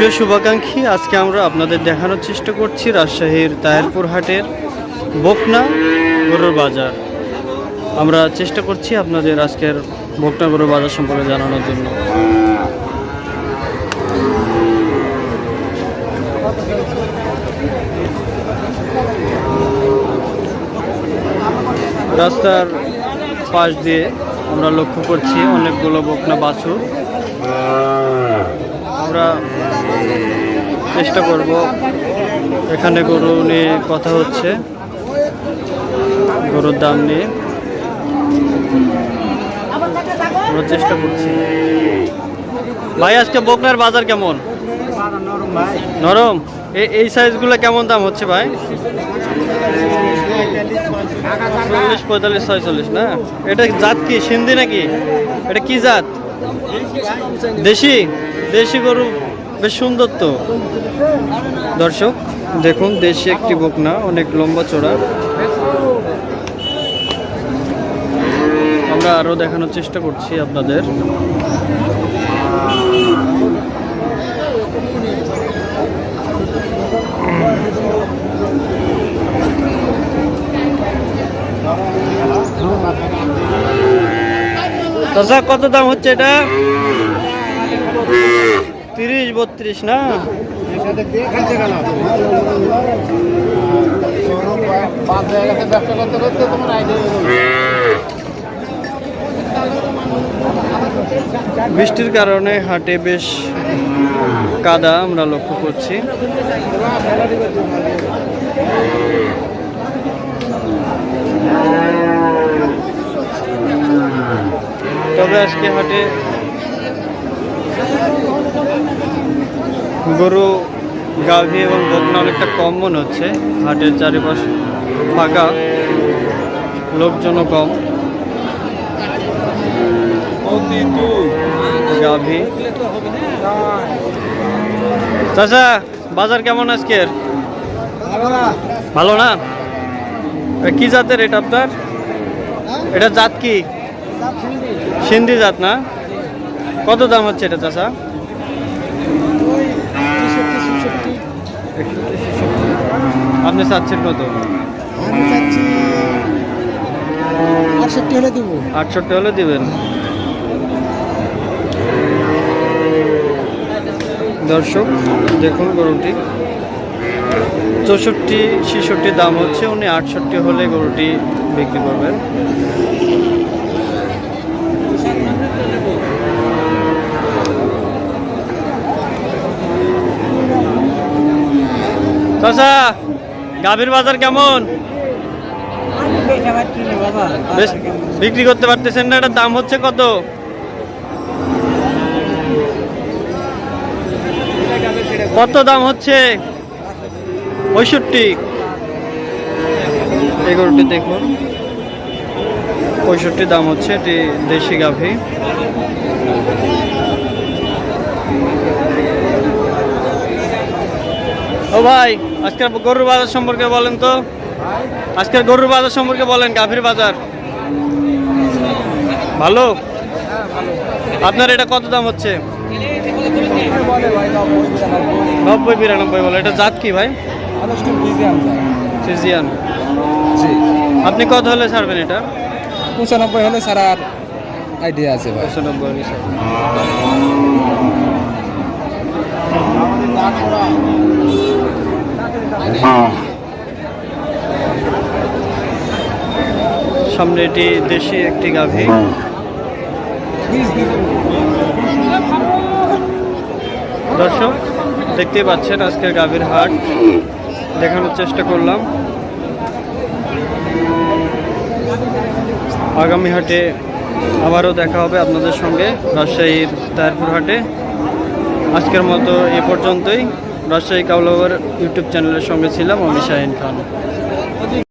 প্রিয় শুভাকাঙ্ক্ষী, আজকে আমরা আপনাদের দেখানোর চেষ্টা করছি রাজশাহীর তাহেরপুর হাটের বকনা গরুর বাজার। আমরা চেষ্টা করছি আপনাদের আজকের বকনা গরুর বাজার সম্পর্কে জানানোর জন্য। রাস্তার পাশ দিয়ে আমরা লক্ষ্য করছি অনেকগুলো বকনা বাছুর। আমরা চেষ্টা করব, এখানে গরু নিয়ে কথা হচ্ছে, গরুর দাম নিয়ে আমরা চেষ্টা করছি। ভাই আজকে বকনার বাজার কেমন? নরম। এই সাইজগুলো কেমন দাম হচ্ছে ভাই? 40, 45, 46 না? এটা জাত কি, সিন্ধি নাকি? এটা কি জাত? দেশি। দেশি গরু বেশ সুন্দর তো। দর্শক দেখুন, দেশি একটি বকনা, অনেক লম্বা চড়া। আমরা আরো দেখানোর চেষ্টা করছি আপনাদের। চাচা কত দাম হচ্ছে এটা? 30, 32 না? বৃষ্টির কারণে হাটে বেশ কাদা আমরা লক্ষ্য করছি। তবে আজকে হাটে গরু, গাভী এবং বকনা অনেকটা কম মনে হচ্ছে। হাটের চারিপাশ ফাঁকা, লোকজনও কম। গাভী। চাচা বাজার কেমন আজকের? ভালো না? কি জাতের এটা আপনার? এটা জাত কি? সিন্ধি জাত না? কত দাম হচ্ছে এটা চাচা? আপনি চাচ্ছেন কত? 68 হলে দেব। 68 হলে দিবেন। দর্শক দেখুন গরুটি 64, 66 দাম হচ্ছে। উনি 68 হলে গরুটি বিক্রি করবেন। চাচা গাভীর বাজার কেমন? বেশ বিক্রি করতে পারতেছেন না? এটার দাম হচ্ছে কত? কত দাম হচ্ছে? 65। এই গরুটি দেখুন, 65 দাম হচ্ছে। এটি দেশি গাভী। ও ভাই, আজকের গরুর বাজার সম্পর্কে বলেন তো। আজকের গরুর বাজার সম্পর্কে বলেন। গাভীর বাজার ভালো? আপনার এটা কত দাম হচ্ছে? 90, 92 বলে। এটা জাত কি ভাই? ফ্রিজিয়ান। আপনি কত হলে ছাড়বেন এটা? 95 হলে ছাড়ার আইডিয়া আছে ভাই। 95 হলে ছাড়বেন। সামনে এটি দেশি একটি গাভী। দর্শক দেখতে পাচ্ছেন আজকের গাভীর হাট দেখানোর চেষ্টা করলাম। আগামী হাটে আবারও দেখা হবে আপনাদের সঙ্গে রাজশাহীর তাহেরপুর হাটে। আজকের মতো এ পর্যন্তই। রাজশাহী কাউলাবার ইউটিউব চ্যানেলের সঙ্গে ছিলাম আমি শাহিন খান।